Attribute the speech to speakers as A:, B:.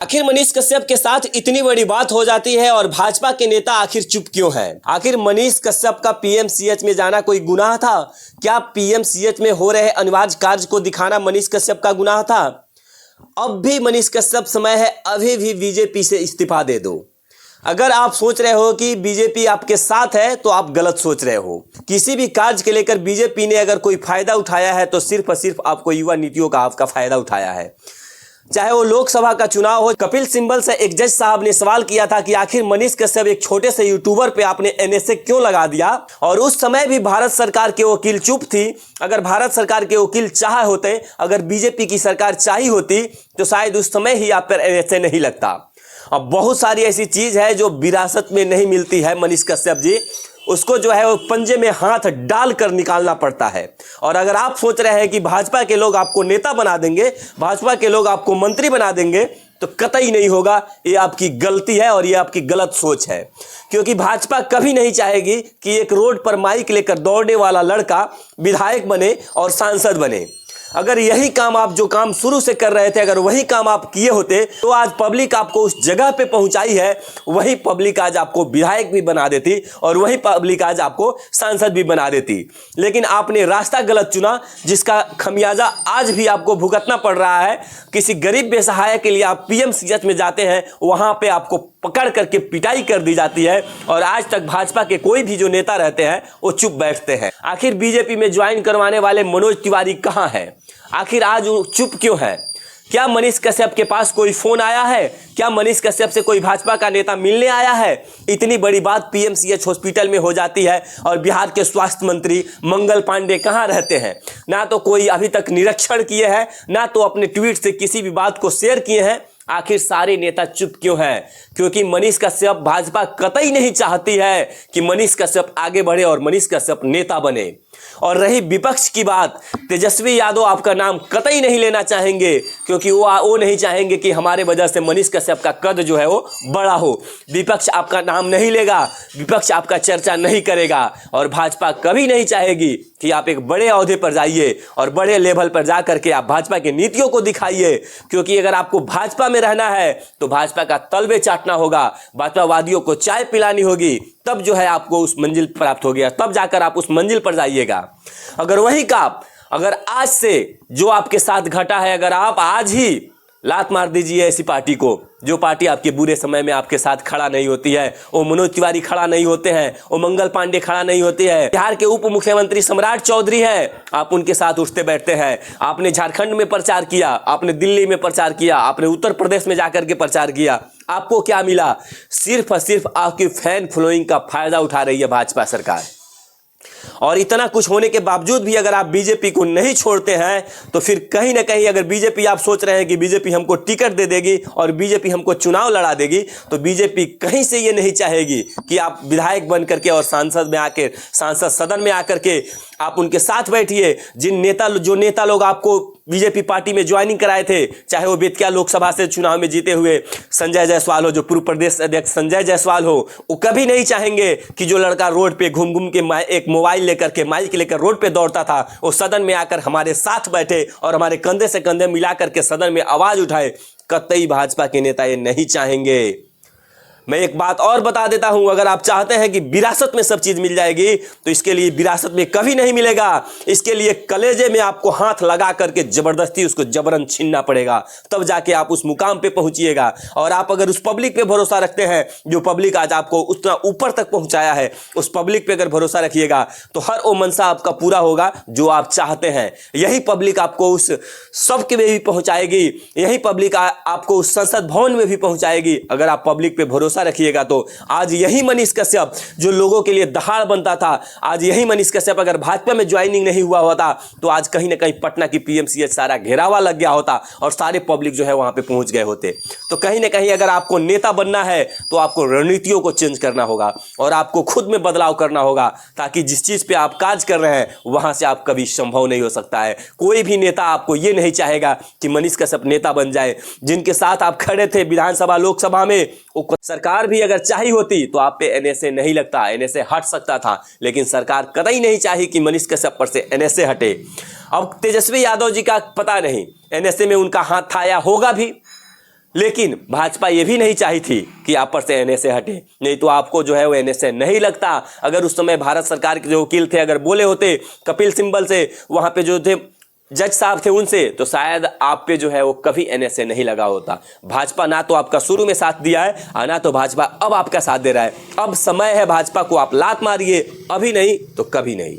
A: आखिर मनीष कश्यप के साथ इतनी बड़ी बात हो जाती है और भाजपा के नेता आखिर चुप क्यों हैं? आखिर मनीष कश्यप का पीएमसीएच में जाना कोई गुनाह था? क्या पीएमसीएच में हो रहे अनिवार्य कार्य को दिखाना मनीष कश्यप का गुनाह था? अब भी मनीष कश्यप समय है, अभी भी बीजेपी से इस्तीफा दे दो। अगर आप सोच रहे हो कि बीजेपी आपके साथ है तो आप गलत सोच रहे हो। किसी भी कार्य के लेकर बीजेपी ने अगर कोई फायदा उठाया है तो सिर्फ और सिर्फ आपको युवा नीतियों का आपका फायदा उठाया है। चाहे वो लोकसभा का चुनाव हो। कपिल सिब्बल से एक जज साहब ने सवाल किया था कि आखिर मनीष कश्यप एक छोटे से यूट्यूबर पे आपने एनएसए क्यों लगा दिया, और उस समय भी भारत सरकार के वकील चुप थी। अगर भारत सरकार के वकील चाहे होते, अगर बीजेपी की सरकार चाही होती तो शायद उस समय ही आप पर एनएसए नहीं लगता। अब बहुत सारी ऐसी चीज है जो विरासत में नहीं मिलती है मनीष कश्यप जी, उसको जो है वो पंजे में हाथ डालकर निकालना पड़ता है। और अगर आप सोच रहे हैं कि भाजपा के लोग आपको नेता बना देंगे, भाजपा के लोग आपको मंत्री बना देंगे, तो कतई नहीं होगा। ये आपकी गलती है और ये आपकी गलत सोच है, क्योंकि भाजपा कभी नहीं चाहेगी कि एक रोड पर माइक लेकर दौड़ने वाला लड़का विधायक बने और सांसद बने। अगर यही काम आप जो काम शुरू से कर रहे थे, अगर वही काम आप किए होते तो आज पब्लिक आपको उस जगह पे पहुंचाई है, वही पब्लिक आज आपको विधायक भी बना देती और वही पब्लिक आज आपको सांसद भी बना देती। लेकिन आपने रास्ता गलत चुना, जिसका खमियाजा आज भी आपको भुगतना पड़ रहा है। किसी गरीब बेसहाय के लिए आप पीएमसीएच में जाते हैं, वहां पे आपको पकड़ करके पिटाई कर दी जाती है और आज तक भाजपा के कोई भी जो नेता रहते हैं वो चुप बैठते हैं। आखिर बीजेपी में ज्वाइन करवाने वाले मनोज तिवारी कहां है? आखिर आज वो चुप क्यों है? क्या मनीष कश्यप के पास कोई फोन आया है? क्या मनीष कश्यप से कोई भाजपा का नेता मिलने आया है? इतनी बड़ी बात पीएमसीएच हॉस्पिटल में हो जाती है और बिहार के स्वास्थ्य मंत्री मंगल पांडे कहां रहते हैं? ना तो कोई अभी तक निरीक्षण किए हैं, ना तो अपने ट्वीट से किसी भी बात को शेयर किए हैं। आखिर सारे नेता चुप क्यों हैं? क्योंकि मनीष कश्यप, भाजपा कतई नहीं चाहती है कि मनीष कश्यप आगे बढ़े और मनीष कश्यप नेता बने। और रही विपक्ष की बात, तेजस्वी यादव आपका नाम कतई नहीं लेना चाहेंगे, क्योंकि वो नहीं चाहेंगे कि हमारे वजह से मनीष कश्यप का कद जो है वो बड़ा हो। विपक्ष आपका नाम नहीं लेगा, विपक्ष आपका चर्चा नहीं करेगा और भाजपा कभी नहीं चाहेगी कि आप एक बड़े ओहदे पर जाइए और बड़े लेवल पर जा करके आप भाजपा की नीतियों को दिखाइए। क्योंकि अगर आपको भाजपा में रहना है तो भाजपा का तलवे चाटना होगा, भाजपावादियों को चाय पिलानी होगी, तब जो है आपको उस मंजिल प्राप्त हो गया, तब जाकर आप उस मंजिल पर जाइएगा। अगर वही काम अगर आज से जो आपके साथ घटा है, अगर आप आज ही लात मार दीजिए ऐसी पार्टी को, जो पार्टी आपके बुरे समय में आपके साथ खड़ा नहीं होती है, वो मनोज तिवारी खड़ा नहीं होते हैं, वो मंगल पांडे खड़ा नहीं होते हैं, बिहार के उप मुख्यमंत्री सम्राट चौधरी हैं, आप उनके साथ उठते बैठते हैं। आपने झारखंड में प्रचार किया, आपने दिल्ली में प्रचार किया, आपने उत्तर प्रदेश में जाकर के प्रचार किया, आपको क्या मिला? सिर्फ और सिर्फ आपकी फैन फॉलोइंग का फायदा उठा रही है भाजपा सरकार। और इतना कुछ होने के बावजूद भी अगर आप बीजेपी को नहीं छोड़ते हैं तो फिर कहीं ना कहीं, अगर बीजेपी आप सोच रहे हैं कि बीजेपी हमको टिकट दे देगी और बीजेपी हमको चुनाव लड़ा देगी, तो बीजेपी कहीं से ये नहीं चाहेगी कि आप विधायक बन करके और सांसद सदन में आकर के आप उनके साथ बैठिए। जो नेता लोग आपको बीजेपी पार्टी में ज्वाइनिंग कराए थे, चाहे वो बेतिया लोकसभा से चुनाव में जीते हुए संजय जायसवाल हो, जो पूर्व प्रदेश अध्यक्ष संजय जायसवाल हो, वो कभी नहीं चाहेंगे कि जो लड़का रोड पे घूम घूम के एक मोबाइल लेकर के, माइक लेकर रोड पे दौड़ता था, वो सदन में आकर हमारे साथ बैठे और हमारे कंधे से कंधे मिला करके सदन में आवाज उठाए। कतई भाजपा के नेता ये नहीं चाहेंगे। मैं एक बात और बता देता हूं, अगर आप चाहते हैं कि विरासत में सब चीज मिल जाएगी तो इसके लिए विरासत में कभी नहीं मिलेगा। इसके लिए कलेजे में आपको हाथ लगा करके जबरदस्ती उसको जबरन छीनना पड़ेगा, तब जाके आप उस मुकाम पे पहुंचिएगा। और आप अगर उस पब्लिक पे भरोसा रखते हैं, जो पब्लिक आज आपको उतना ऊपर तक पहुंचाया है, उस पब्लिक पे अगर भरोसा रखिएगा तो हर वो मनसा आपका पूरा होगा जो आप चाहते हैं। यही पब्लिक आपको उस सबके में भी पहुंचाएगी, यही पब्लिक आपको उस संसद भवन में भी पहुंचाएगी। अगर आप पब्लिक पे भरोसा रखिएगा तो आज यही मनीष कश्यप जो लोगों के लिए दहाड़ बनता था, आज यही मनीष कश्यप अगर भाजपा में ज्वाइनिंग नहीं हुआ होता तो आज कहीं ना कहीं पटना की पीएमसीएच सारा घेरावा लग गया होता और सारे पब्लिक जो है वहां पे पहुंच गए होते। तो कहीं ना कहीं अगर आपको नेता बनना है तो आपको रणनीतियों को चेंज करना होगा और आपको खुद में बदलाव करना होगा, ताकि जिस चीज पे आप काज कर रहे हैं वहां से आप कभी संभव नहीं हो सकता है। कोई भी नेता आपको ये नहीं चाहेगा कि मनीष कश्यप नेता बन जाए। जिनके साथ आप खड़े थे विधानसभा लोकसभा में, सरकार भी अगर चाही होती तो आप पे एनएसए नहीं लगता, एनएसए हट सकता था, लेकिन सरकार कतई नहीं चाही कि मनीष कश्यप पर से एनएसए हटे। अब तेजस्वी यादव जी का पता नहीं एनएसए में उनका हाथ था या होगा भी, लेकिन भाजपा ये भी नहीं चाही थी कि आप पर से एनएसए हटे, नहीं तो आपको जो है वो एनएसए नहीं लगता। अगर उस समय भारत सरकार के जो वकील थे अगर बोले होते कपिल सिब्बल से, वहां पे जो थे जज साहब थे उनसे, तो शायद आप पे जो है वो कभी एनएसए नहीं लगा होता। भाजपा ना तो आपका शुरू में साथ दिया है और ना तो भाजपा अब आपका साथ दे रहा है। अब समय है भाजपा को आप लात मारिए, अभी नहीं तो कभी नहीं।